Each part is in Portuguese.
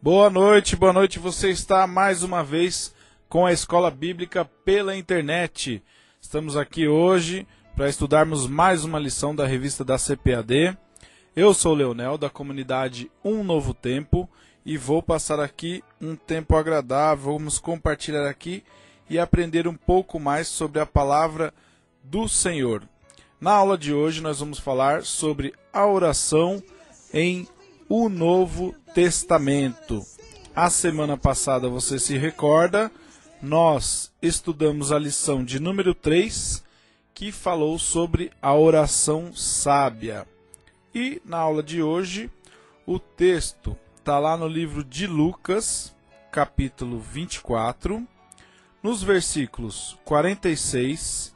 Boa noite. Você está mais uma vez com a Escola Bíblica pela internet. Estamos aqui hoje para estudarmos mais uma lição da revista da CPAD. Eu sou o Leonel, da comunidade Um Novo Tempo, e vou passar aqui um tempo agradável. Vamos compartilhar aqui e aprender um pouco mais sobre a palavra do Senhor. Na aula de hoje nós vamos falar sobre a oração em o Novo Testamento. A semana passada, você se recorda, nós estudamos a lição de número 3, que falou sobre a oração sábia. E na aula de hoje, o texto está lá no livro de Lucas, capítulo 24, nos versículos 46,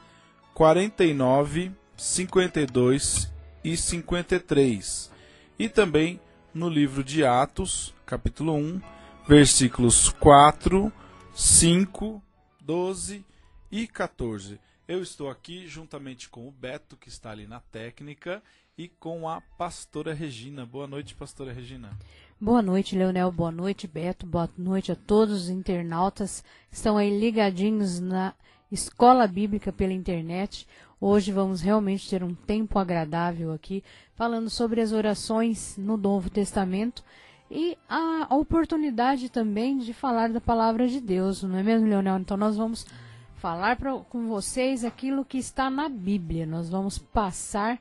49, 52 e 53. E também no livro de Atos, capítulo 1, versículos 4, 5, 12 e 14. Eu estou aqui juntamente com o Beto, que está ali na técnica, e com a pastora Regina. Boa noite, pastora Regina. Boa noite, Leonel. Boa noite, Beto. Boa noite a todos os internautas que estão aí ligadinhos na Escola Bíblica pela internet. Hoje vamos realmente ter um tempo agradável aqui, falando sobre as orações no Novo Testamento e a oportunidade também de falar da palavra de Deus, não é mesmo, Leonel? Então nós vamos falar com vocês aquilo que está na Bíblia. Nós vamos passar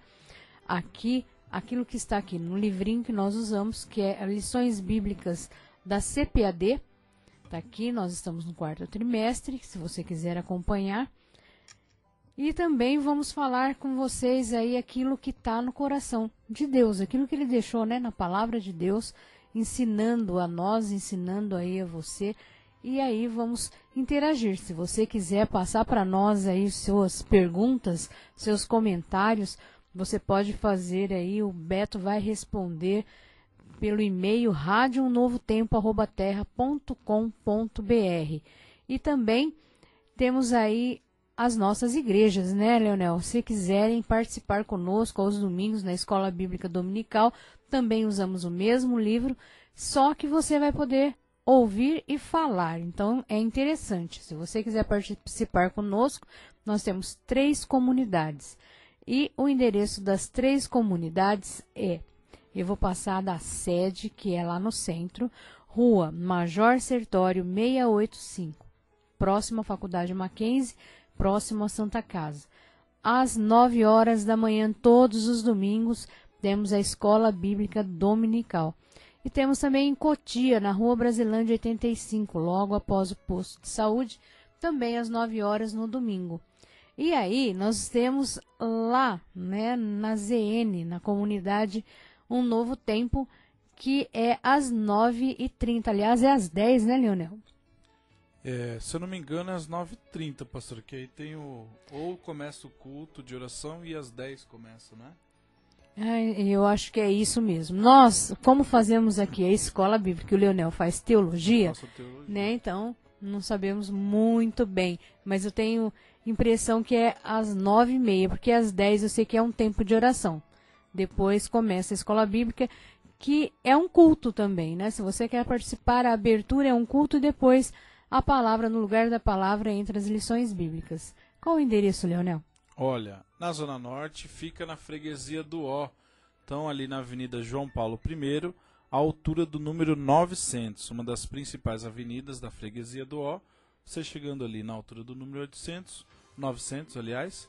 aqui aquilo que está aqui no livrinho que nós usamos, que é Lições Bíblicas da CPAD. Está aqui, nós estamos no 4º trimestre, se você quiser acompanhar. E também vamos falar com vocês aí aquilo que está no coração de Deus, aquilo que Ele deixou, né, na palavra de Deus, ensinando a nós, ensinando aí a você. E aí vamos interagir. Se você quiser passar para nós aí suas perguntas, seus comentários, você pode fazer aí, o Beto vai responder pelo e-mail radioumnovotempo@terra.com.br. E também temos aí as nossas igrejas, né, Leonel? Se quiserem participar conosco aos domingos na Escola Bíblica Dominical, também usamos o mesmo livro, só que você vai poder ouvir e falar. Então, é interessante. Se você quiser participar conosco, nós temos 3 comunidades. E o endereço das 3 comunidades eu vou passar da sede, que é lá no centro, Rua Major Sertório 685, próximo à Faculdade Mackenzie, próximo à Santa Casa. Às 9 horas da manhã, todos os domingos, temos a Escola Bíblica Dominical. E temos também em Cotia, na Rua Brasilândia 85, logo após o posto de saúde, também às 9 horas no domingo. E aí, nós temos lá, né, na ZN, na comunidade Um Novo Tempo, que é às 9h30. Aliás, é às 10, né, Leonel? Se eu não me engano, é às 9h30, pastor, que aí tem ou começa o culto de oração e às 10 começa, né? Eu acho que é isso mesmo. Nós, como fazemos aqui a Escola Bíblica, o Leonel faz teologia, né, então não sabemos muito bem, mas eu tenho impressão que é às 9h30, porque às 10 eu sei que é um tempo de oração. Depois começa a Escola Bíblica, que é um culto também, né? Se você quer participar, a abertura é um culto e depois a palavra, no lugar da palavra, entre as lições bíblicas. Qual o endereço, Leonel? Olha, na Zona Norte fica na freguesia do Ó. Então, ali na Avenida João Paulo I, à altura do número 900, uma das principais avenidas da freguesia do Ó. Você chegando ali na altura do número 900, aliás,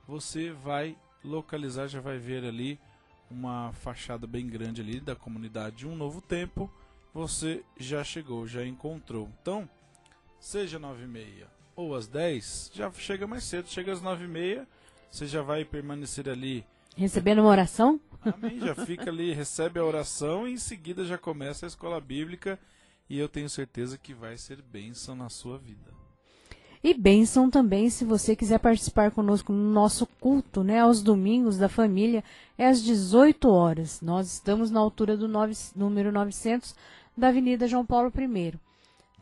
você vai localizar, já vai ver ali uma fachada bem grande ali da comunidade Um Novo Tempo. Você já chegou, já encontrou. Então, seja 9h30 ou às 10, já chega mais cedo, chega às 9h30, você já vai permanecer ali. Recebendo uma oração? Amém, já fica ali, recebe a oração e em seguida já começa a Escola Bíblica e eu tenho certeza que vai ser bênção na sua vida. E bênção também se você quiser participar conosco no nosso culto, né, aos domingos da família, é às 18 horas. Nós estamos na altura do número 900 da Avenida João Paulo I.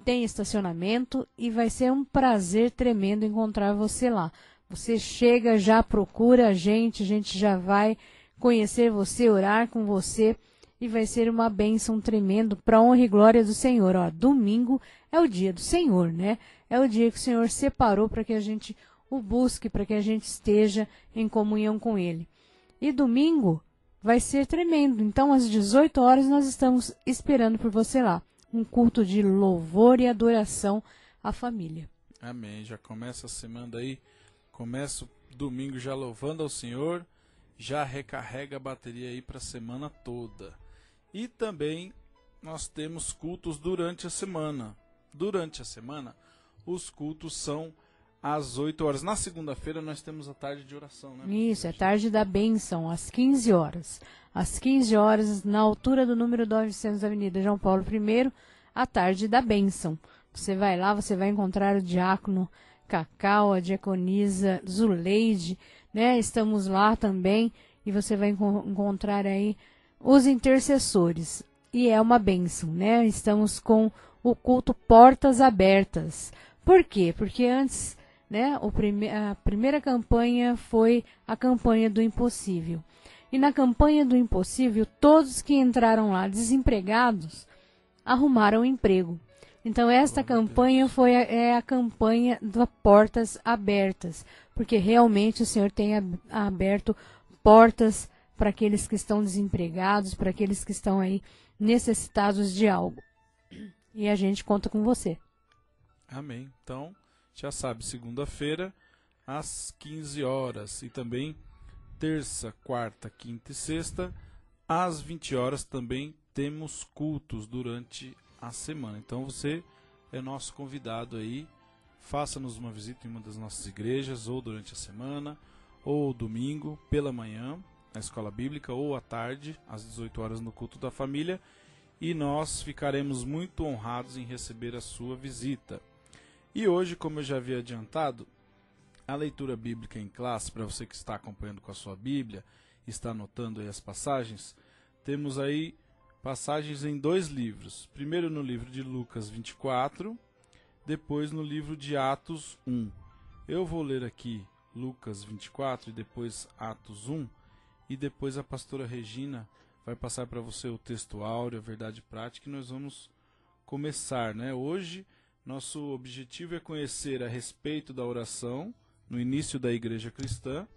Tem estacionamento e vai ser um prazer tremendo encontrar você lá. Você chega, já procura a gente já vai conhecer você, orar com você e vai ser uma bênção tremendo para honra e glória do Senhor. Ó, domingo é o dia do Senhor, né? É o dia que o Senhor separou para que a gente o busque, para que a gente esteja em comunhão com Ele. E domingo vai ser tremendo. Então, às 18 horas, nós estamos esperando por você lá. Um culto de louvor e adoração à família. Amém. Já começa a semana aí. Começa o domingo já louvando ao Senhor. Já recarrega a bateria aí para a semana toda. E também nós temos cultos durante a semana. Durante a semana, os cultos são às 8 horas. Na segunda-feira nós temos a tarde de oração, né? Isso, é tarde da bênção, às 15 horas. Às 15 horas, na altura do número 900 da Avenida João Paulo I, a tarde da bênção. Você vai lá, você vai encontrar o diácono Cacau, a diaconisa Zuleide, né? Estamos lá também e você vai encontrar aí os intercessores. E é uma bênção, né? Estamos com o culto Portas Abertas. Por quê? Porque antes, né, a primeira campanha foi a campanha do impossível. E na campanha do impossível, todos que entraram lá desempregados arrumaram emprego. Então esta campanha foi a campanha das Portas Abertas, porque realmente o Senhor tem aberto portas para aqueles que estão desempregados, para aqueles que estão aí necessitados de algo. E a gente conta com você. Amém. Então, já sabe, segunda-feira, às 15 horas. E também terça, quarta, quinta e sexta, às 20 horas também temos cultos durante a semana. Então você é nosso convidado aí. Faça-nos uma visita em uma das nossas igrejas, ou durante a semana, ou domingo, pela manhã, na escola bíblica, ou à tarde, às 18 horas no culto da família. E nós ficaremos muito honrados em receber a sua visita. E hoje, como eu já havia adiantado, a leitura bíblica em classe, para você que está acompanhando com a sua Bíblia, está anotando aí as passagens, temos aí passagens em 2 livros. Primeiro no livro de Lucas 24, depois no livro de Atos 1. Eu vou ler aqui Lucas 24 e depois Atos 1, e depois a pastora Regina vai passar para você o texto áureo, a verdade prática, e nós vamos começar, né? Hoje, nosso objetivo é conhecer a respeito da oração no início da igreja cristã,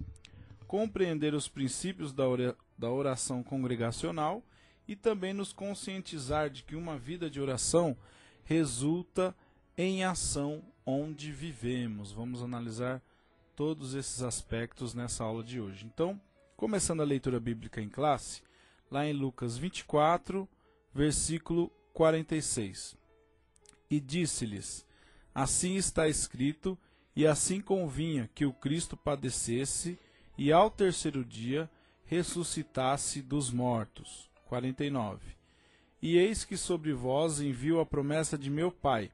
compreender os princípios da oração congregacional e também nos conscientizar de que uma vida de oração resulta em ação onde vivemos. Vamos analisar todos esses aspectos nessa aula de hoje. Então, começando a leitura bíblica em classe, lá em Lucas 24, versículo 46. E disse-lhes: assim está escrito, e assim convinha que o Cristo padecesse e ao terceiro dia ressuscitasse dos mortos. 49. E eis que sobre vós envio a promessa de meu Pai.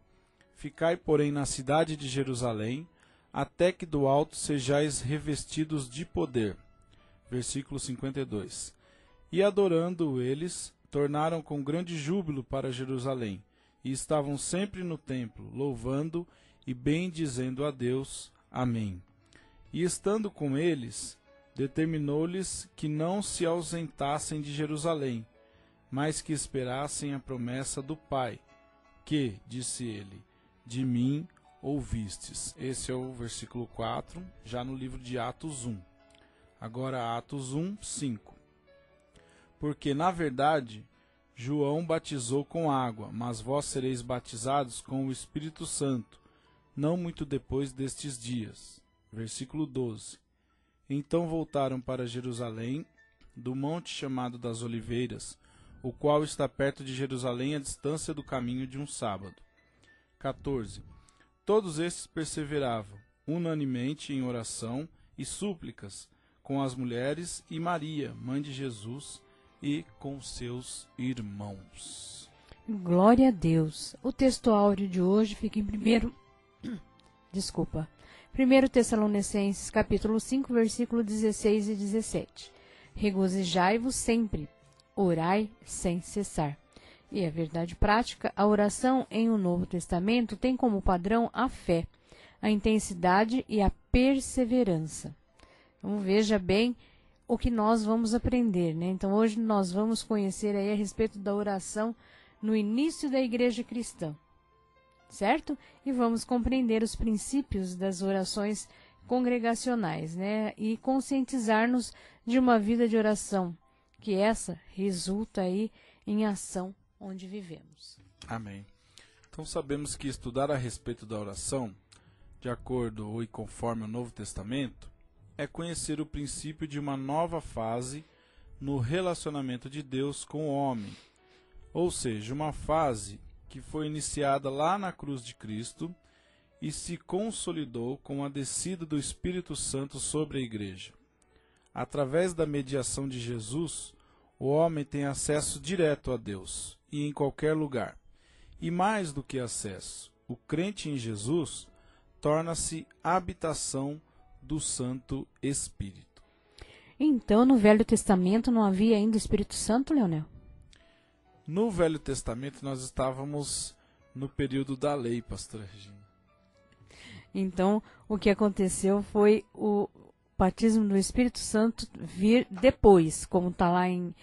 Ficai, porém, na cidade de Jerusalém, até que do alto sejais revestidos de poder. Versículo 52. E adorando eles, tornaram com grande júbilo para Jerusalém, e estavam sempre no templo, louvando e bendizendo a Deus. Amém. E estando com eles, determinou-lhes que não se ausentassem de Jerusalém, mas que esperassem a promessa do Pai, que, disse ele, de mim ouvistes. Esse é o versículo 4, já no livro de Atos 1. Agora Atos 1, 5. Porque, na verdade, João batizou com água, mas vós sereis batizados com o Espírito Santo, não muito depois destes dias. Versículo 12. Então voltaram para Jerusalém, do monte chamado das Oliveiras, o qual está perto de Jerusalém, à distância do caminho de um sábado. 14. Todos estes perseveravam, unanimemente em oração e súplicas, com as mulheres e Maria, mãe de Jesus, e com seus irmãos. Glória a Deus. O texto áureo de hoje fica em 1 Tessalonicenses, capítulo 5, versículo 16 e 17. Regozijai-vos sempre, orai sem cessar. E a verdade prática, a oração em o Novo Testamento tem como padrão a fé, a intensidade e a perseverança. Então veja bem o que nós vamos aprender, né? Então hoje nós vamos conhecer aí a respeito da oração no início da igreja cristã, certo? E vamos compreender os princípios das orações congregacionais, né? E conscientizar-nos de uma vida de oração, que essa resulta aí em ação onde vivemos. Amém. Então sabemos que estudar a respeito da oração, de acordo ou e conforme o Novo Testamento, é conhecer o princípio de uma nova fase no relacionamento de Deus com o homem, ou seja, uma fase que foi iniciada lá na cruz de Cristo e se consolidou com a descida do Espírito Santo sobre a igreja. Através da mediação de Jesus, o homem tem acesso direto a Deus e em qualquer lugar. E mais do que acesso, o crente em Jesus torna-se habitação do Santo Espírito. Então, no Velho Testamento não havia ainda o Espírito Santo, Leonel? No Velho Testamento nós estávamos no período da lei, pastora Regina. Então, o que aconteceu foi o batismo do Espírito Santo vir depois, como está lá em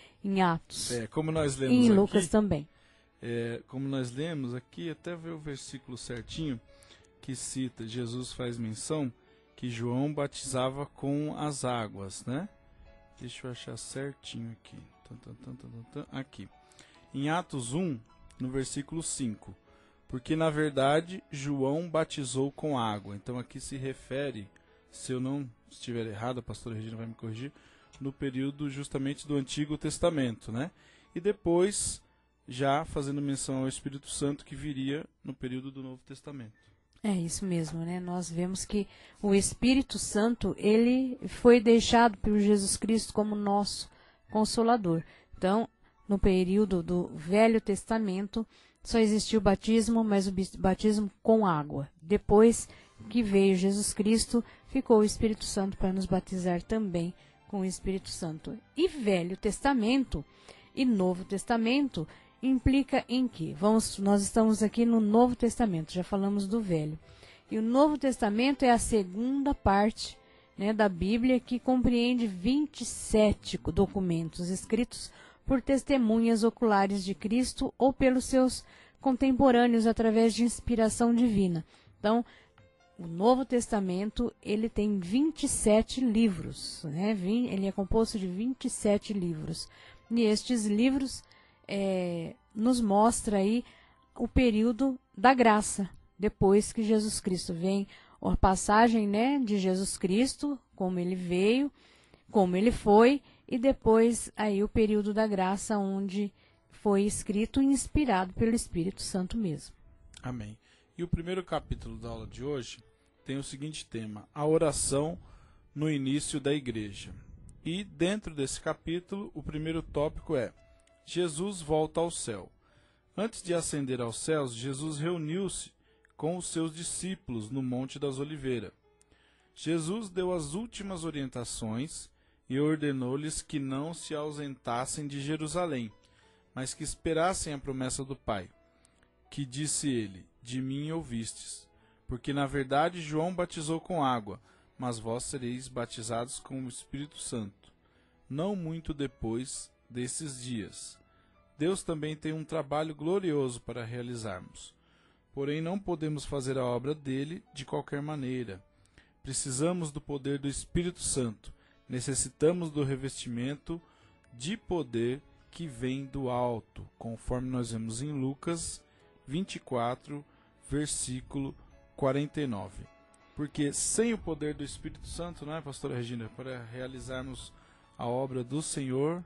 Atos. Como nós lemos e em aqui, Lucas também. Como nós lemos aqui, até ver o versículo certinho, que cita, Jesus faz menção que João batizava com as águas, né? Deixa eu achar certinho aqui. Aqui. Em Atos 1, no versículo 5. Porque, na verdade, João batizou com água. Então, aqui se refere, se eu não estiver errado, a pastora Regina vai me corrigir, no período justamente do Antigo Testamento, né? E depois, já fazendo menção ao Espírito Santo, que viria no período do Novo Testamento. É isso mesmo, né? Nós vemos que o Espírito Santo, ele foi deixado por Jesus Cristo como nosso Consolador. Então, no período do Velho Testamento, só existiu o batismo, mas o batismo com água. Depois que veio Jesus Cristo, ficou o Espírito Santo para nos batizar também com o Espírito Santo. E Velho Testamento e Novo Testamento implica em que? Nós estamos aqui no Novo Testamento, já falamos do Velho. E o Novo Testamento é a segunda parte, né, da Bíblia, que compreende 27 documentos escritos por testemunhas oculares de Cristo ou pelos seus contemporâneos através de inspiração divina. Então, o Novo Testamento, ele tem 27 livros, né? Ele é composto de 27 livros. E estes livros nos mostra aí o período da graça, depois que Jesus Cristo vem, a passagem, né, de Jesus Cristo, como ele veio, como ele foi, e depois aí o período da graça, onde foi escrito e inspirado pelo Espírito Santo mesmo. Amém. E o primeiro capítulo da aula de hoje tem o seguinte tema: a oração no início da igreja. E dentro desse capítulo, o primeiro tópico é: Jesus volta ao céu. Antes de ascender aos céus, Jesus reuniu-se com os seus discípulos no Monte das Oliveiras. Jesus deu as últimas orientações e ordenou-lhes que não se ausentassem de Jerusalém, mas que esperassem a promessa do Pai. Que disse ele: de mim ouvistes, porque na verdade João batizou com água, mas vós sereis batizados com o Espírito Santo, não muito depois desses dias. Deus também tem um trabalho glorioso para realizarmos. Porém, não podemos fazer a obra dele de qualquer maneira. Precisamos do poder do Espírito Santo. Necessitamos do revestimento de poder que vem do alto, conforme nós vemos em Lucas 24, versículo 49. Porque sem o poder do Espírito Santo, não é, pastora Regina, para realizarmos a obra do Senhor,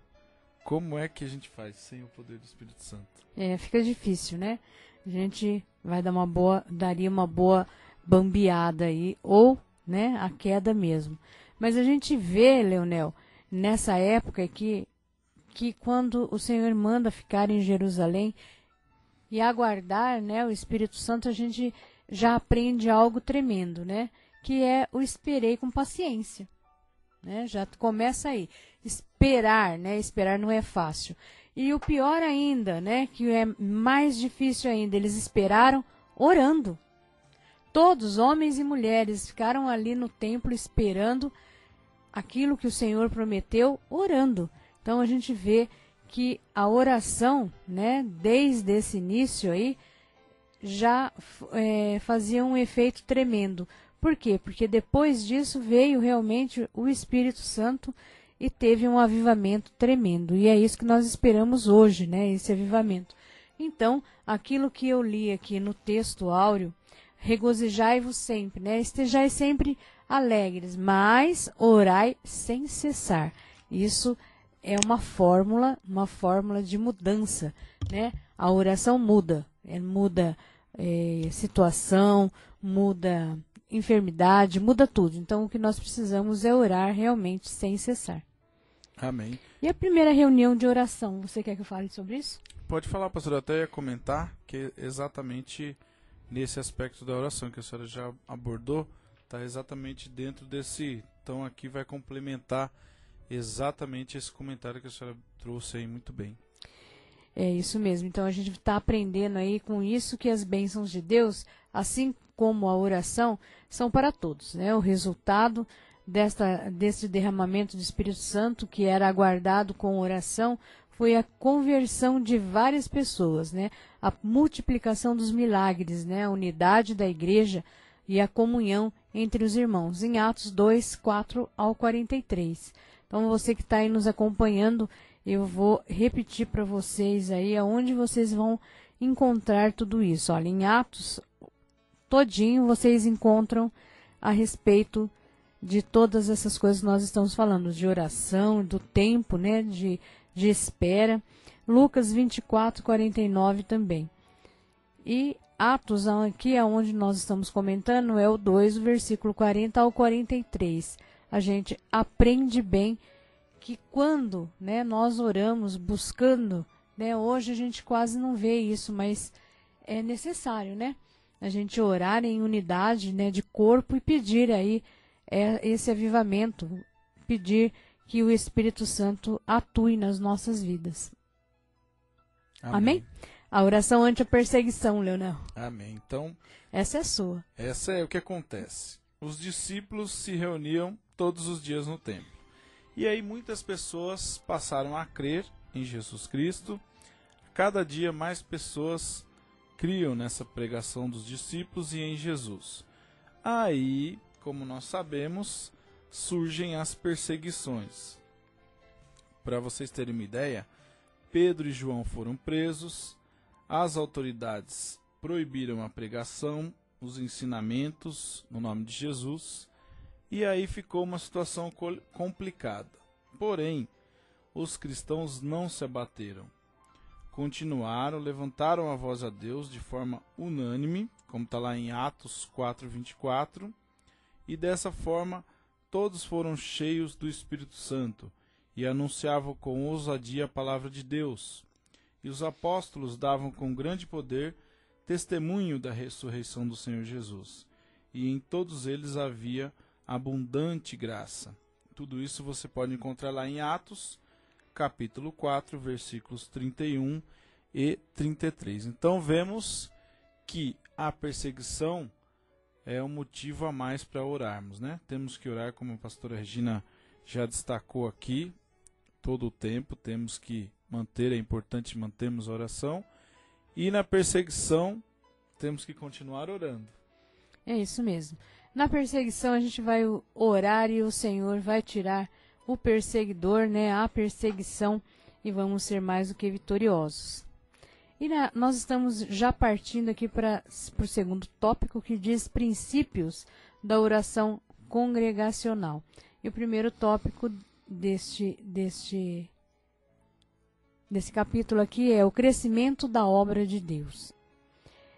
como é que a gente faz sem o poder do Espírito Santo? Fica difícil, né? A gente vai daria uma boa bambeada aí, ou, né, a queda mesmo. Mas a gente vê, Leonel, nessa época que quando o Senhor manda ficar em Jerusalém e aguardar, né, o Espírito Santo, a gente já aprende algo tremendo, né? Que é o esperei com paciência. Né? Já começa aí. Esperar, né? Esperar não é fácil. E o pior ainda, né? Que é mais difícil ainda, eles esperaram orando. Todos, homens e mulheres, ficaram ali no templo esperando aquilo que o Senhor prometeu orando. Então a gente vê que a oração, né, desde esse início aí, já fazia um efeito tremendo. Por quê? Porque depois disso veio realmente o Espírito Santo e teve um avivamento tremendo. E é isso que nós esperamos hoje, né, esse avivamento. Então, aquilo que eu li aqui no texto áureo, regozijai-vos sempre, né, estejai sempre alegres, mas orai sem cessar. Isso é uma fórmula de mudança, né? A oração muda, muda situação, muda enfermidade, muda tudo. Então, o que nós precisamos é orar realmente sem cessar. Amém. E a primeira reunião de oração, você quer que eu fale sobre isso? Pode falar, pastor. Eu até ia comentar que exatamente nesse aspecto da oração que a senhora já abordou, está exatamente dentro desse. Então, aqui vai complementar exatamente esse comentário que a senhora trouxe aí muito bem. É isso mesmo. Então a gente está aprendendo aí com isso que as bênçãos de Deus, assim como a oração, são para todos, né? O resultado desse derramamento do Espírito Santo, que era aguardado com oração, foi a conversão de várias pessoas, né? A multiplicação dos milagres, né? A unidade da igreja e a comunhão entre os irmãos, em Atos 2, 4 ao 43. Então, você que está aí nos acompanhando, eu vou repetir para vocês aí aonde vocês vão encontrar tudo isso. Olha, em Atos, todinho, vocês encontram a respeito de todas essas coisas que nós estamos falando, de oração, do tempo, né, de espera. Lucas 24, 49 também. E Atos, aqui aonde nós estamos comentando, é o 2, o versículo 40 ao 43. A gente aprende bem que quando, né, nós oramos buscando, né, hoje a gente quase não vê isso, mas é necessário, né, a gente orar em unidade, né, de corpo e pedir aí esse avivamento, pedir que o Espírito Santo atue nas nossas vidas. Amém? A oração ante a perseguição, Leonel. Amém. Então, essa é sua. Essa é o que acontece. Os discípulos se reuniam todos os dias no templo. E aí muitas pessoas passaram a crer em Jesus Cristo. Cada dia mais pessoas criam nessa pregação dos discípulos e em Jesus. Aí, como nós sabemos, surgem as perseguições. Para vocês terem uma ideia, Pedro e João foram presos, as autoridades proibiram a pregação, os ensinamentos no nome de Jesus, e aí ficou uma situação complicada. Porém, os cristãos não se abateram. Continuaram, levantaram a voz a Deus de forma unânime, como está lá em Atos 4:24, e dessa forma todos foram cheios do Espírito Santo e anunciavam com ousadia a palavra de Deus. E os apóstolos davam com grande poder testemunho da ressurreição do Senhor Jesus. E em todos eles havia abundante graça. Tudo isso você pode encontrar lá em Atos, capítulo 4, versículos 31 e 33. Então vemos que a perseguição é um motivo a mais para orarmos, né? Temos que orar, como a pastora Regina já destacou aqui, todo o tempo, temos que manter, é importante mantermos a oração. E na perseguição, temos que continuar orando. É isso mesmo. Na perseguição, a gente vai orar e o Senhor vai tirar o perseguidor, né, a perseguição, e vamos ser mais do que vitoriosos. E nós estamos já partindo aqui para o segundo tópico, que diz princípios da oração congregacional. E o primeiro tópico desse capítulo aqui é o crescimento da obra de Deus.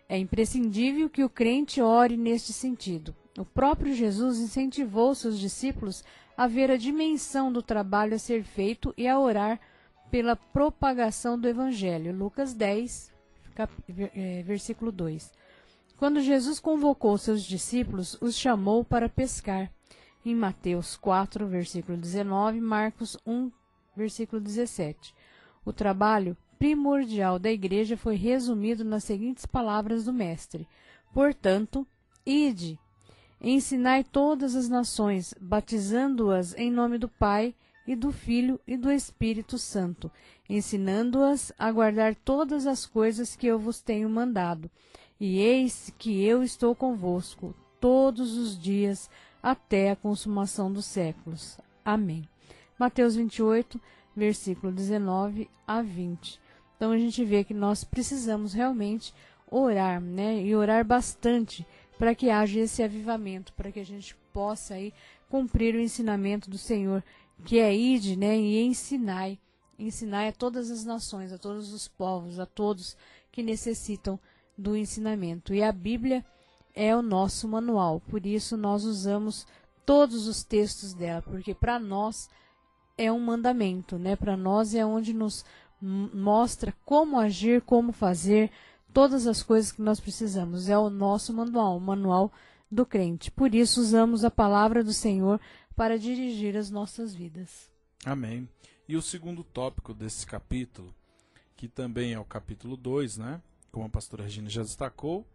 É imprescindível que o crente ore neste sentido. O próprio Jesus incentivou seus discípulos a ver a dimensão do trabalho a ser feito e a orar pela propagação do Evangelho. Lucas 10, versículo 2. Quando Jesus convocou seus discípulos, os chamou para pescar. Em Mateus 4, versículo 19, Marcos 1, versículo 17. O trabalho primordial da igreja foi resumido nas seguintes palavras do Mestre: portanto, ide. Ensinai todas as nações, batizando-as em nome do Pai, e do Filho e do Espírito Santo, ensinando-as a guardar todas as coisas que eu vos tenho mandado. E eis que eu estou convosco todos os dias até a consumação dos séculos. Amém. Mateus 28, versículo 19 a 20. Então a gente vê que nós precisamos realmente orar, né? E orar bastante para que haja esse avivamento, para que a gente possa aí cumprir o ensinamento do Senhor, que é ide, né? E ensinai a todas as nações, a todos os povos, a todos que necessitam do ensinamento. E a Bíblia é o nosso manual, por isso nós usamos todos os textos dela, porque para nós é um mandamento, né? Para nós é onde nos mostra como agir, como fazer, todas as coisas que nós precisamos. É o nosso manual, o manual do crente. Por isso usamos a palavra do Senhor para dirigir as nossas vidas. Amém. E o segundo tópico desse capítulo, que também é o capítulo 2, né? Como a pastora Regina já destacou,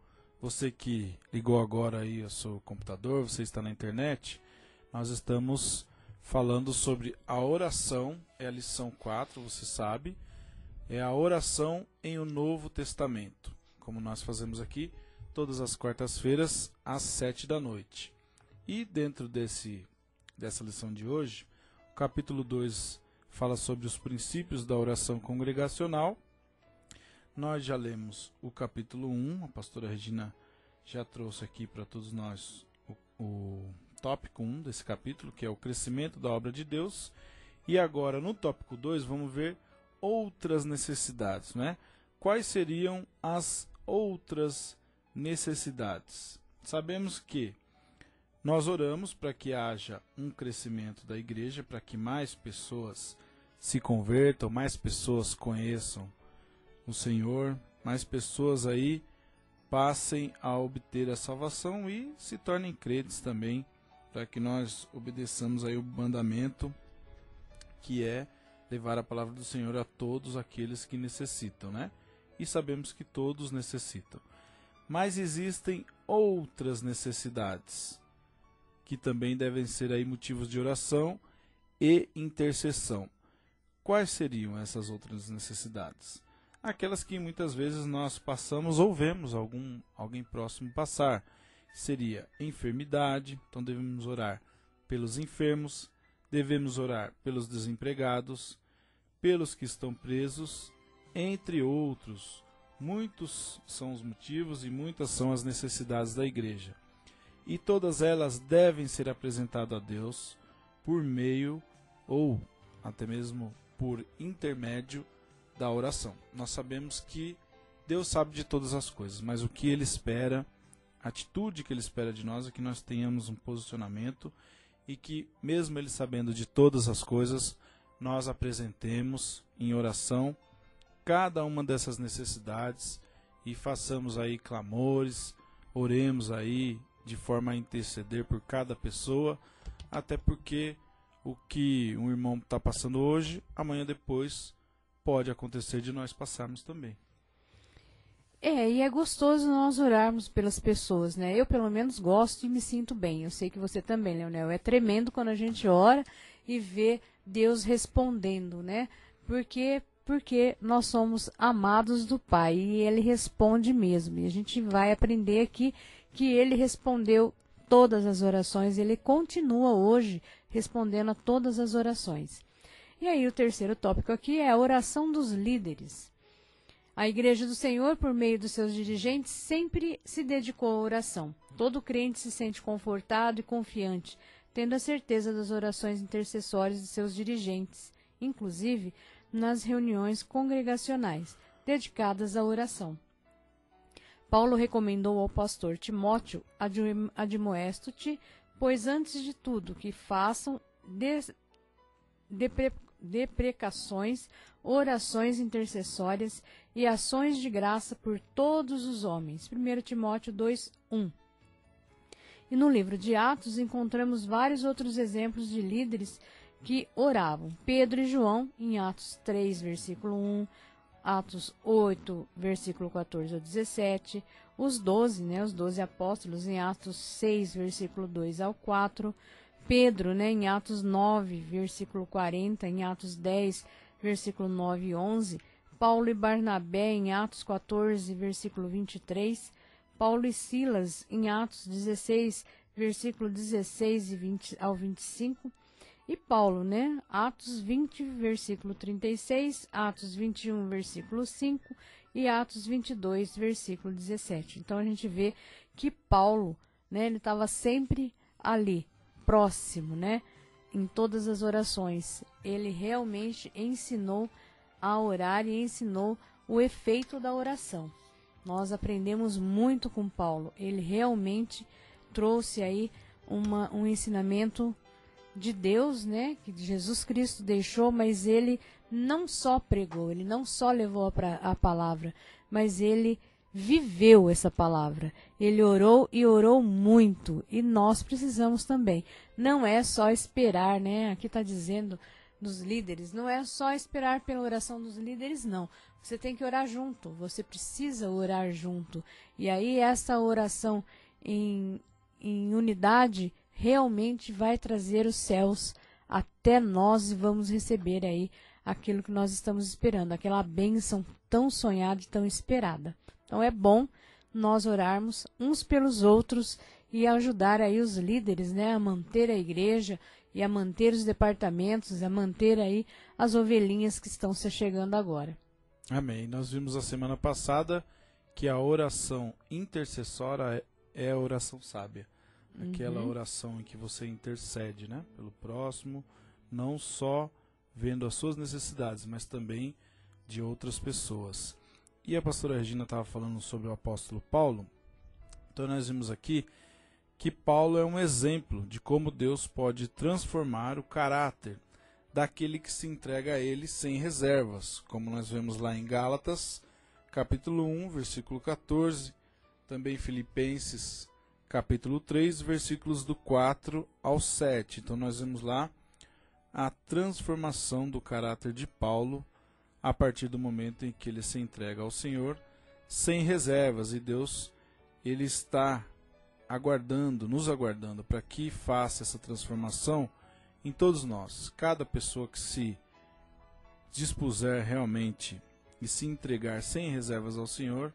você que ligou agora aí o seu computador, você está na internet, nós estamos falando sobre a oração, é a lição 4, você sabe, é a oração em o Novo Testamento, como nós fazemos aqui todas as quartas-feiras às 7 da noite. E dentro dessa lição de hoje, o capítulo 2 fala sobre os princípios da oração congregacional. Nós já lemos o capítulo 1, a pastora Regina já trouxe aqui para todos nós o tópico 1 desse capítulo, que é o crescimento da obra de Deus. E agora, no tópico 2, vamos ver outras necessidades, né? Quais seriam as outras necessidades? Sabemos que nós oramos para que haja um crescimento da igreja, para que mais pessoas se convertam, mais pessoas conheçam o Senhor, mais pessoas aí passem a obter a salvação e se tornem crentes também, para que nós obedeçamos aí o mandamento, que é levar a palavra do Senhor a todos aqueles que necessitam, né? E sabemos que todos necessitam. Mas existem outras necessidades, que também devem ser aí motivos de oração e intercessão. Quais seriam essas outras necessidades? Aquelas que muitas vezes nós passamos ou vemos alguém próximo passar. Seria enfermidade, então devemos orar pelos enfermos, devemos orar pelos desempregados, pelos que estão presos, entre outros. Muitos são os motivos e muitas são as necessidades da igreja. E todas elas devem ser apresentadas a Deus por meio ou até mesmo por intermédio da oração. Nós sabemos que Deus sabe de todas as coisas, mas o que Ele espera, a atitude que Ele espera de nós é que nós tenhamos um posicionamento e que, mesmo Ele sabendo de todas as coisas, nós apresentemos em oração cada uma dessas necessidades e façamos aí clamores, oremos aí de forma a interceder por cada pessoa, até porque o que um irmão está passando hoje, amanhã depois pode acontecer de nós passarmos também. E é gostoso nós orarmos pelas pessoas, né? Eu, pelo menos, gosto e me sinto bem. Eu sei que você também, Leonel. É tremendo quando a gente ora e vê Deus respondendo, né? Porque nós somos amados do Pai e Ele responde mesmo. E a gente vai aprender aqui que Ele respondeu todas as orações. Ele continua hoje respondendo a todas as orações. E aí o terceiro tópico aqui é a oração dos líderes. A Igreja do Senhor, por meio dos seus dirigentes, sempre se dedicou à oração. Todo crente se sente confortado e confiante, tendo a certeza das orações intercessórias de seus dirigentes, inclusive nas reuniões congregacionais dedicadas à oração. Paulo recomendou ao pastor Timóteo: admoesto-te, pois antes de tudo que façam deprecações, orações intercessórias e ações de graça por todos os homens. 1 Timóteo 2:1. E no livro de Atos encontramos vários outros exemplos de líderes que oravam. Pedro e João, em Atos 3, versículo 1, Atos 8, versículo 14 ao 17, os 12, né, os 12 apóstolos em Atos 6, versículo 2 ao 4, Pedro, né, em Atos 9, versículo 40, em Atos 10, versículo 9 e 11, Paulo e Barnabé em Atos 14, versículo 23, Paulo e Silas em Atos 16, versículo 16 e 20 ao 25, e Paulo, né? Atos 20, versículo 36, Atos 21, versículo 5 e Atos 22, versículo 17. Então a gente vê que Paulo, né, ele estava sempre ali, próximo, né? Em todas as orações. Ele realmente ensinou a orar e ensinou o efeito da oração. Nós aprendemos muito com Paulo. Ele realmente trouxe aí um ensinamento de Deus, né, que Jesus Cristo deixou, mas ele não só pregou, ele não só levou a palavra, mas ele viveu essa palavra. Ele orou e orou muito, e nós precisamos também. Não é só esperar, né, aqui está dizendo dos líderes, não é só esperar pela oração dos líderes, não. Você tem que orar junto, você precisa orar junto. E aí essa oração em unidade realmente vai trazer os céus até nós e vamos receber aí aquilo que nós estamos esperando, aquela bênção tão sonhada e tão esperada. Então é bom nós orarmos uns pelos outros e ajudar aí os líderes, né, a manter a igreja e a manter os departamentos, a manter aí as ovelhinhas que estão se chegando agora. Amém. Nós vimos a semana passada que a oração intercessória é a oração sábia. Aquela oração em que você intercede, né, pelo próximo, não só vendo as suas necessidades, mas também de outras pessoas. E a pastora Regina estava falando sobre o apóstolo Paulo. Então nós vimos aqui que Paulo é um exemplo de como Deus pode transformar o caráter daquele que se entrega a ele sem reservas, como nós vemos lá em Gálatas, capítulo 1, versículo 14, também Filipenses capítulo 3, versículos do 4 ao 7. Então nós vemos lá a transformação do caráter de Paulo a partir do momento em que ele se entrega ao Senhor sem reservas. E Deus, ele está nos aguardando para que faça essa transformação em todos nós. Cada pessoa que se dispuser realmente e se entregar sem reservas ao Senhor,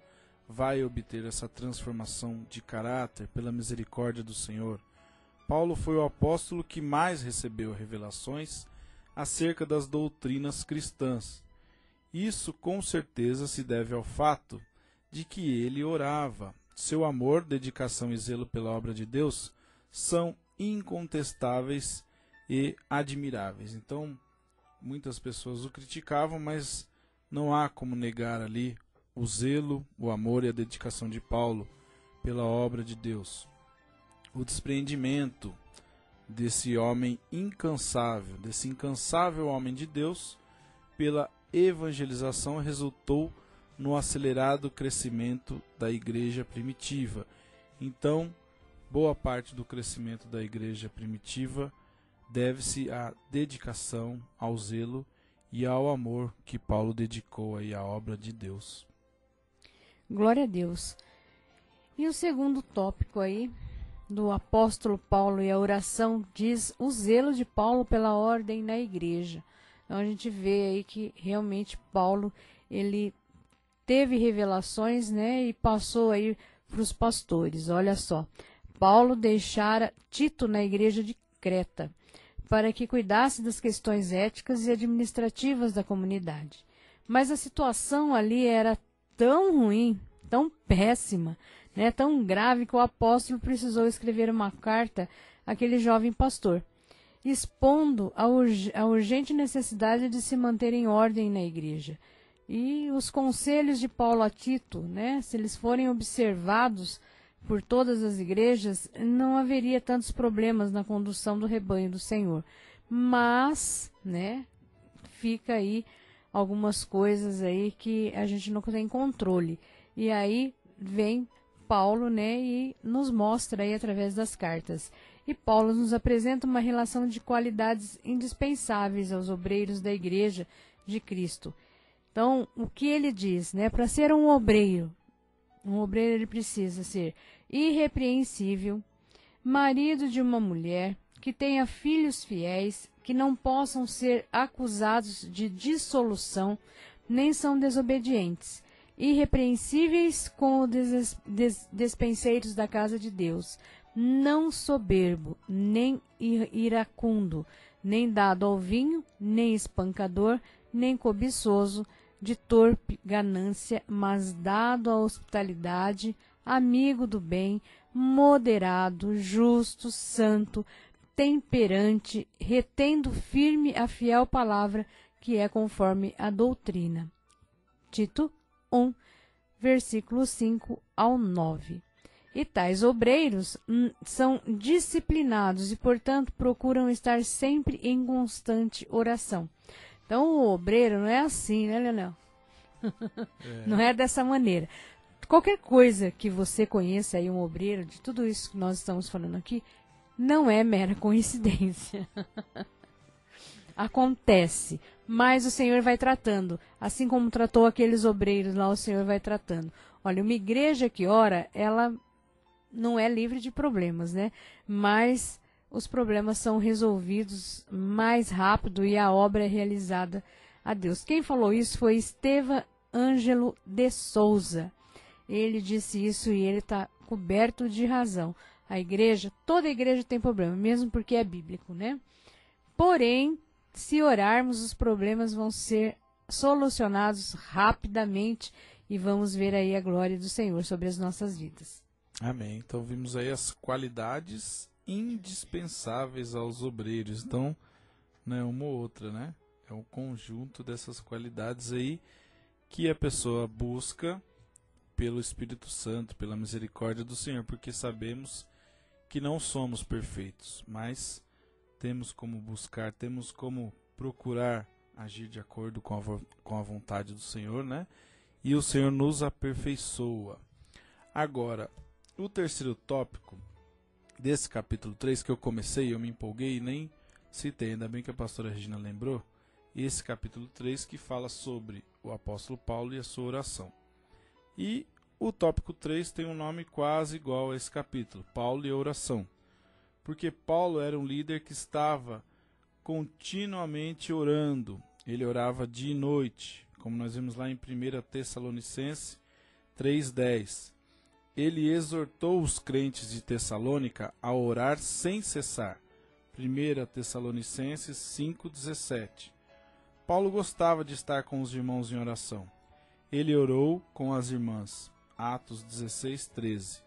vai obter essa transformação de caráter pela misericórdia do Senhor. Paulo foi o apóstolo que mais recebeu revelações acerca das doutrinas cristãs. Isso com certeza se deve ao fato de que ele orava. Seu amor, dedicação e zelo pela obra de Deus são incontestáveis e admiráveis. Então, muitas pessoas o criticavam, mas não há como negar ali o zelo, o amor e a dedicação de Paulo pela obra de Deus. O despreendimento desse homem incansável, desse incansável homem de Deus, pela evangelização resultou no acelerado crescimento da igreja primitiva. Então, boa parte do crescimento da igreja primitiva deve-se à dedicação, ao zelo e ao amor que Paulo dedicou aí à obra de Deus. Glória a Deus. E o segundo tópico aí do apóstolo Paulo e a oração diz o zelo de Paulo pela ordem na igreja. Então a gente vê aí que realmente Paulo, ele teve revelações, né, e passou aí para os pastores. Olha só, Paulo deixara Tito na igreja de Creta para que cuidasse das questões éticas e administrativas da comunidade. Mas a situação ali era tão ruim, tão péssima, né, tão grave que o apóstolo precisou escrever uma carta àquele jovem pastor, expondo a urgente necessidade de se manter em ordem na igreja. E os conselhos de Paulo a Tito, né, se eles forem observados por todas as igrejas, não haveria tantos problemas na condução do rebanho do Senhor. Mas, né, fica aí algumas coisas aí que a gente não tem controle. E aí vem Paulo, né, e nos mostra aí através das cartas. E Paulo nos apresenta uma relação de qualidades indispensáveis aos obreiros da igreja de Cristo, Então, o que ele diz, né? Para ser um obreiro ele precisa ser irrepreensível, marido de uma mulher, que tenha filhos fiéis, que não possam ser acusados de dissolução, nem são desobedientes, irrepreensíveis com os despenseiros da casa de Deus, não soberbo, nem iracundo, nem dado ao vinho, nem espancador, nem cobiçoso, de torpe ganância, mas dado à hospitalidade, amigo do bem, moderado, justo, santo, temperante, retendo firme a fiel palavra que é conforme a doutrina. Tito 1, versículos 5 ao 9. E tais obreiros são disciplinados e, portanto, procuram estar sempre em constante oração. Então, o obreiro não é assim, né, Leonel? Não é dessa maneira. Qualquer coisa que você conheça aí, um obreiro, de tudo isso que nós estamos falando aqui, não é mera coincidência. Acontece, mas o Senhor vai tratando. Assim como tratou aqueles obreiros lá, o Senhor vai tratando. Olha, uma igreja que ora, ela não é livre de problemas, né? Mas os problemas são resolvidos mais rápido e a obra é realizada a Deus. Quem falou isso foi Estevam Ângelo de Souza. Ele disse isso e ele está coberto de razão. A igreja, toda igreja tem problema, mesmo porque é bíblico, né? Porém, se orarmos, os problemas vão ser solucionados rapidamente e vamos ver aí a glória do Senhor sobre as nossas vidas. Amém. Então vimos aí as qualidades indispensáveis aos obreiros. Então, não é uma ou outra, né? É um conjunto dessas qualidades aí que a pessoa busca pelo Espírito Santo, pela misericórdia do Senhor, porque sabemos que não somos perfeitos, mas temos como buscar, temos como procurar agir de acordo com a vontade do Senhor, né? E o Senhor nos aperfeiçoa. Agora, o terceiro tópico desse capítulo 3, que eu comecei, eu me empolguei e nem citei, ainda bem que a pastora Regina lembrou, esse capítulo 3 que fala sobre o apóstolo Paulo e a sua oração. E o tópico 3 tem um nome quase igual a esse capítulo, Paulo e a oração. Porque Paulo era um líder que estava continuamente orando. Ele orava dia e noite, como nós vimos lá em 1 Tessalonicenses 3,10. Ele exortou os crentes de Tessalônica a orar sem cessar. 1 Tessalonicenses 5,17. Paulo gostava de estar com os irmãos em oração. Ele orou com as irmãs. Atos 16:13.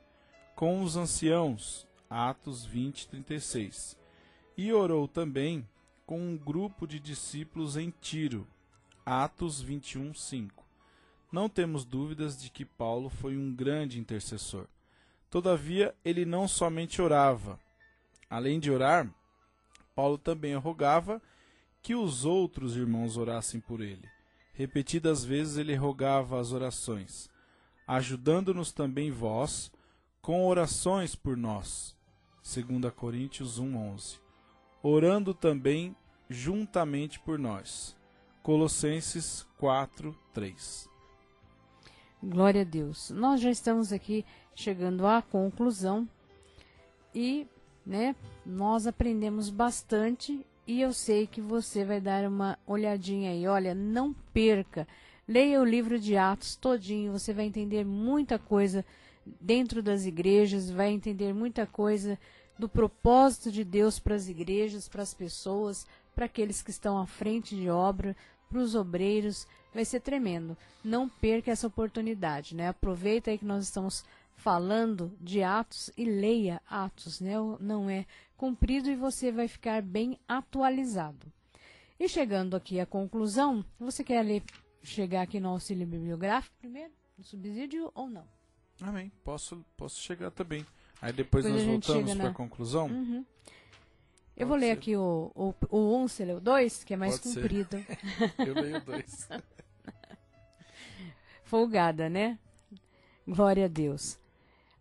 Com os anciãos. Atos 20:36. E orou também com um grupo de discípulos em Tiro. Atos 21:5. Não temos dúvidas de que Paulo foi um grande intercessor. Todavia, ele não somente orava. Além de orar, Paulo também rogava que os outros irmãos orassem por ele. Repetidas vezes ele rogava as orações, ajudando-nos também vós com orações por nós. 2 Coríntios 1:11. Orando também juntamente por nós. Colossenses 4:3. Glória a Deus. Nós já estamos aqui chegando à conclusão e, nós aprendemos bastante e eu sei que você vai dar uma olhadinha aí. Olha, não perca. Leia o livro de Atos todinho, você vai entender muita coisa dentro das igrejas, vai entender muita coisa do propósito de Deus para as igrejas, para as pessoas, para aqueles que estão à frente de obra, para os obreiros. Vai ser tremendo. Não perca essa oportunidade, né? Aproveita aí que nós estamos falando de Atos e leia Atos, né? Não é comprido e você vai ficar bem atualizado. E chegando aqui à conclusão, você quer chegar aqui no auxílio bibliográfico primeiro, no subsídio ou não? Amém. Posso chegar também. Aí depois nós voltamos para a conclusão. Uhum. Eu vou ler aqui o 1, você leu o 2, que é mais Pode comprido. Eu leio o 2. Folgada, né? Glória a Deus.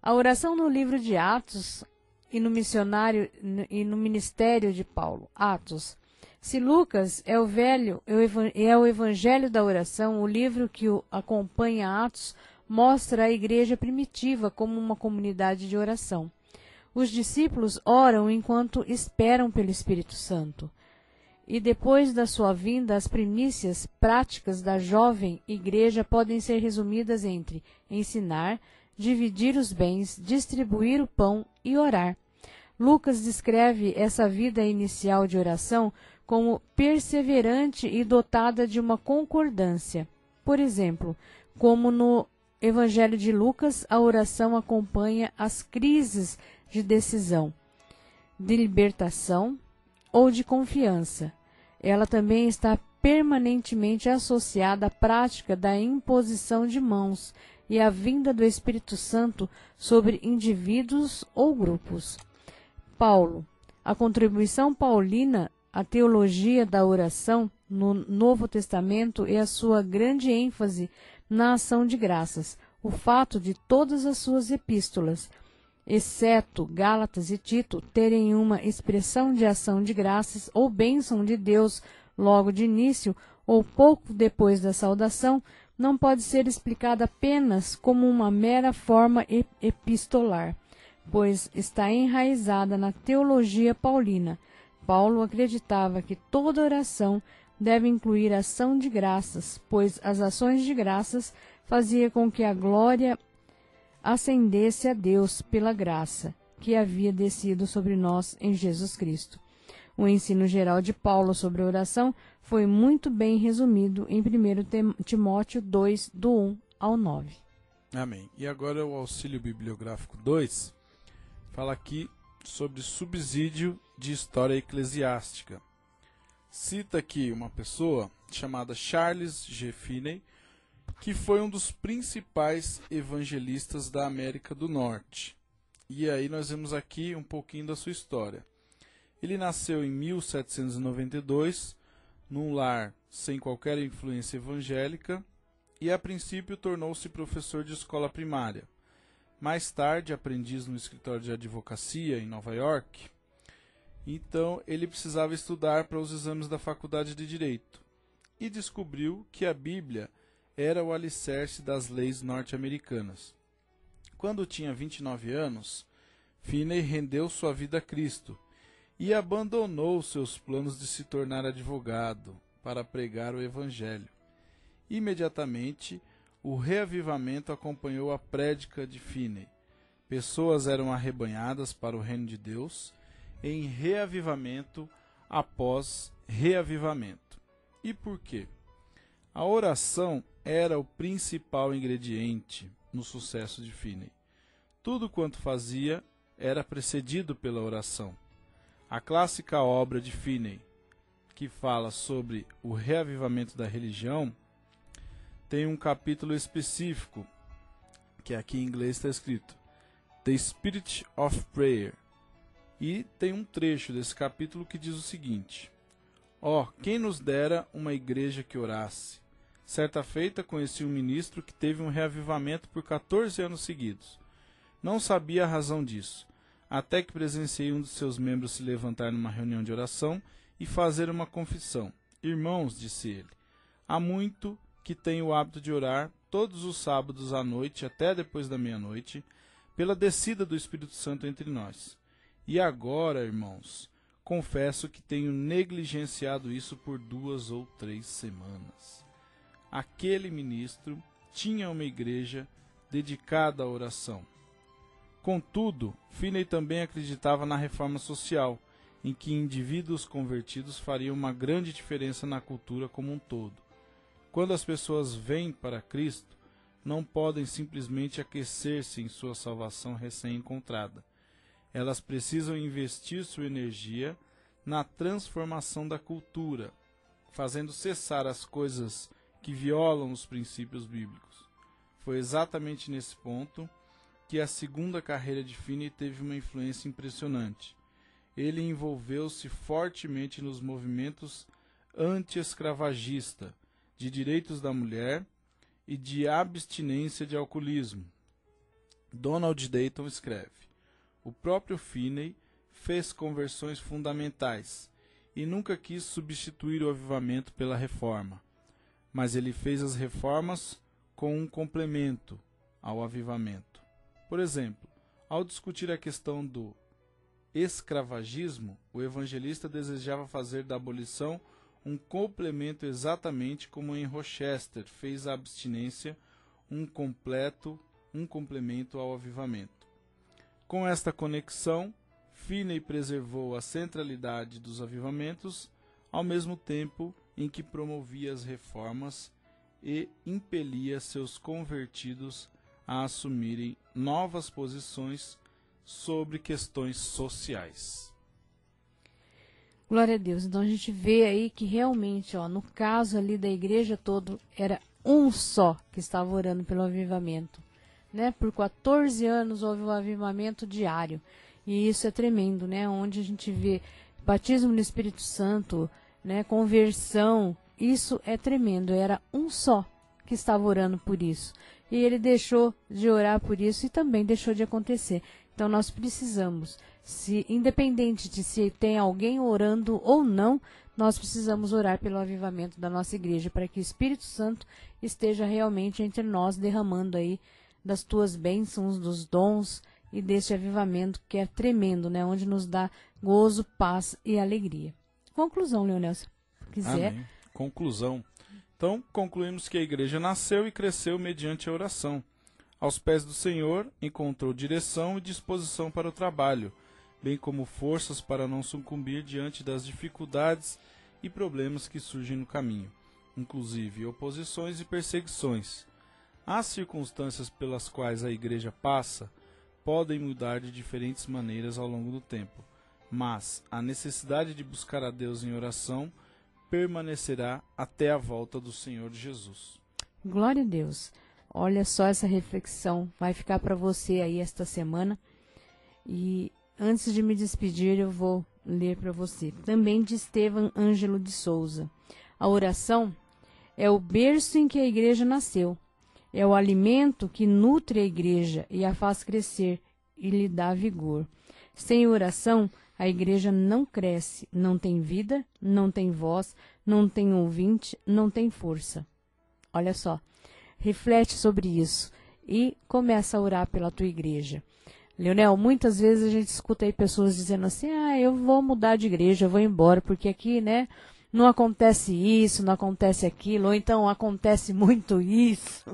A oração no livro de Atos e no missionário e no ministério de Paulo. Atos. Se Lucas é o Evangelho da oração, o livro que acompanha Atos mostra a igreja primitiva como uma comunidade de oração. Os discípulos oram enquanto esperam pelo Espírito Santo. E depois da sua vinda, as primícias práticas da jovem igreja podem ser resumidas entre ensinar, dividir os bens, distribuir o pão e orar. Lucas descreve essa vida inicial de oração como perseverante e dotada de uma concordância. Por exemplo, como no Evangelho de Lucas, a oração acompanha as crises de decisão, de libertação ou de confiança. Ela também está permanentemente associada à prática da imposição de mãos e à vinda do Espírito Santo sobre indivíduos ou grupos. Paulo. A contribuição paulina à teologia da oração no Novo Testamento e a sua grande ênfase na ação de graças. O fato de todas as suas epístolas, exceto Gálatas e Tito, terem uma expressão de ação de graças ou bênção de Deus logo de início ou pouco depois da saudação, não pode ser explicada apenas como uma mera forma epistolar, pois está enraizada na teologia paulina. Paulo acreditava que toda oração deve incluir ação de graças, pois as ações de graças faziam com que a glória ascendesse a Deus pela graça que havia descido sobre nós em Jesus Cristo. O ensino geral de Paulo sobre a oração foi muito bem resumido em 1 Timóteo 2, do 1 ao 9. Amém. E agora o auxílio bibliográfico 2 fala aqui sobre subsídio de história eclesiástica. Cita aqui uma pessoa chamada Charles G. Finney, que foi um dos principais evangelistas da América do Norte. E aí nós vemos aqui um pouquinho da sua história. Ele nasceu em 1792, num lar sem qualquer influência evangélica, e a princípio tornou-se professor de escola primária. Mais tarde, aprendiz no escritório de advocacia em Nova York. Então, ele precisava estudar para os exames da faculdade de Direito. E descobriu que a Bíblia era o alicerce das leis norte-americanas. Quando tinha 29 anos, Finney rendeu sua vida a Cristo e abandonou seus planos de se tornar advogado para pregar o Evangelho. Imediatamente, o reavivamento acompanhou a prédica de Finney. Pessoas eram arrebanhadas para o reino de Deus em reavivamento após reavivamento. E por quê? A oração era o principal ingrediente no sucesso de Finney. Tudo quanto fazia era precedido pela oração. A clássica obra de Finney, que fala sobre o reavivamento da religião, tem um capítulo específico, que aqui em inglês está escrito The Spirit of Prayer. E tem um trecho desse capítulo que diz o seguinte: Ó, quem nos dera uma igreja que orasse. Certa feita conheci um ministro que teve um reavivamento por 14 anos seguidos. Não sabia a razão disso, até que presenciei um dos seus membros se levantar numa reunião de oração e fazer uma confissão. Irmãos, disse ele, há muito que tenho o hábito de orar todos os sábados à noite até depois da meia-noite, pela descida do Espírito Santo entre nós. E agora, irmãos, confesso que tenho negligenciado isso por 2 ou 3 semanas. Aquele ministro tinha uma igreja dedicada à oração. Contudo, Finney também acreditava na reforma social, em que indivíduos convertidos fariam uma grande diferença na cultura como um todo. Quando as pessoas vêm para Cristo, não podem simplesmente aquecer-se em sua salvação recém-encontrada. Elas precisam investir sua energia na transformação da cultura, fazendo cessar as coisas que violam os princípios bíblicos. Foi exatamente nesse ponto que a segunda carreira de Finney teve uma influência impressionante. Ele envolveu-se fortemente nos movimentos anti-escravagista, de direitos da mulher e de abstinência de alcoolismo. Donald Dayton escreve: o próprio Finney fez conversões fundamentais e nunca quis substituir o avivamento pela reforma, mas ele fez as reformas com um complemento ao avivamento. Por exemplo, ao discutir a questão do escravagismo, o evangelista desejava fazer da abolição um complemento exatamente como em Rochester fez a abstinência um complemento ao avivamento. Com esta conexão, Finney preservou a centralidade dos avivamentos, ao mesmo tempo em que promovia as reformas e impelia seus convertidos a assumirem novas posições sobre questões sociais. Glória a Deus. Então a gente vê aí que realmente, no caso ali da igreja todo, era um só que estava orando pelo avivamento, né? Por 14 anos houve um avivamento diário. E isso é tremendo, né? Onde a gente vê batismo no Espírito Santo, né? Conversão, isso é tremendo. Era um só que estava orando por isso. E ele deixou de orar por isso e também deixou de acontecer. Então nós precisamos, independente de se tem alguém orando ou não, nós precisamos orar pelo avivamento da nossa igreja, para que o Espírito Santo esteja realmente entre nós, derramando aí das tuas bênçãos, dos dons e deste avivamento que é tremendo, né? Onde nos dá gozo, paz e alegria. Conclusão, Leonel, se quiser. Amém. Conclusão. Então, concluímos que a igreja nasceu e cresceu mediante a oração. Aos pés do Senhor, encontrou direção e disposição para o trabalho, bem como forças para não sucumbir diante das dificuldades e problemas que surgem no caminho, inclusive oposições e perseguições. As circunstâncias pelas quais a igreja passa podem mudar de diferentes maneiras ao longo do tempo, mas a necessidade de buscar a Deus em oração permanecerá até a volta do Senhor Jesus. Glória a Deus. Olha só, essa reflexão vai ficar para você aí esta semana. E antes de me despedir, eu vou ler para você. Também de Estevam Ângelo de Souza. A oração é o berço em que a igreja nasceu. É o alimento que nutre a igreja e a faz crescer e lhe dá vigor. Sem oração, a igreja não cresce, não tem vida, não tem voz, não tem ouvinte, não tem força. Olha só, reflete sobre isso e começa a orar pela tua igreja. Leonel, muitas vezes a gente escuta aí pessoas dizendo assim, eu vou mudar de igreja, eu vou embora, porque aqui, né, não acontece isso, não acontece aquilo, ou então acontece muito isso,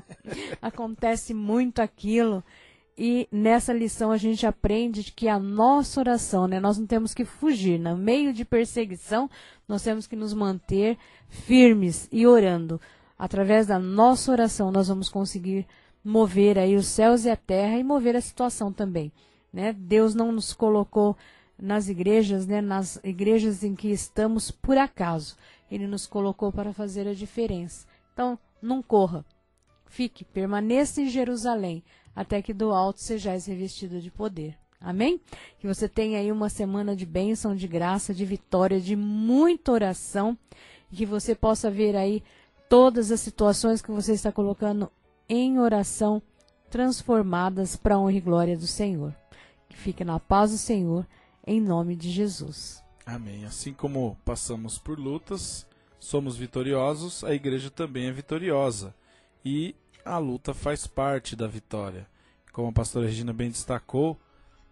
acontece muito aquilo. E nessa lição a gente aprende que a nossa oração, né, nós não temos que fugir. No meio de perseguição, nós temos que nos manter firmes e orando. Através da nossa oração, nós vamos conseguir mover aí os céus e a terra e mover a situação também, né? Deus não nos colocou nas igrejas, né, nas igrejas em que estamos por acaso. Ele nos colocou para fazer a diferença. Então, não corra. Fique, permaneça em Jerusalém, até que do alto sejais revestido de poder. Amém? Que você tenha aí uma semana de bênção, de graça, de vitória, de muita oração, e que você possa ver aí todas as situações que você está colocando em oração, transformadas para a honra e glória do Senhor. Que fique na paz do Senhor, em nome de Jesus. Amém. Assim como passamos por lutas, somos vitoriosos, a igreja também é vitoriosa. E a luta faz parte da vitória. Como a pastora Regina bem destacou,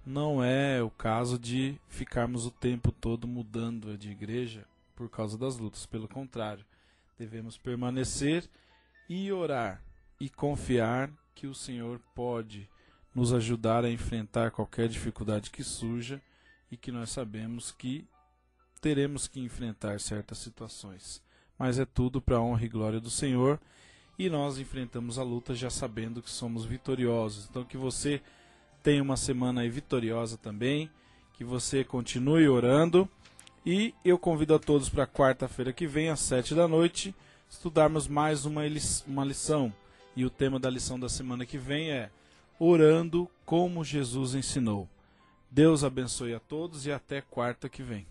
não é o caso de ficarmos o tempo todo mudando de igreja por causa das lutas. Pelo contrário, devemos permanecer e orar e confiar que o Senhor pode nos ajudar a enfrentar qualquer dificuldade que surja e que nós sabemos que teremos que enfrentar certas situações. Mas é tudo para a honra e glória do Senhor e nós enfrentamos a luta já sabendo que somos vitoriosos. Então que você tenha uma semana aí vitoriosa também, que você continue orando e eu convido a todos para quarta-feira que vem às 19h estudarmos mais uma lição. E o tema da lição da semana que vem é Orando como Jesus ensinou. Deus abençoe a todos e até quarta que vem.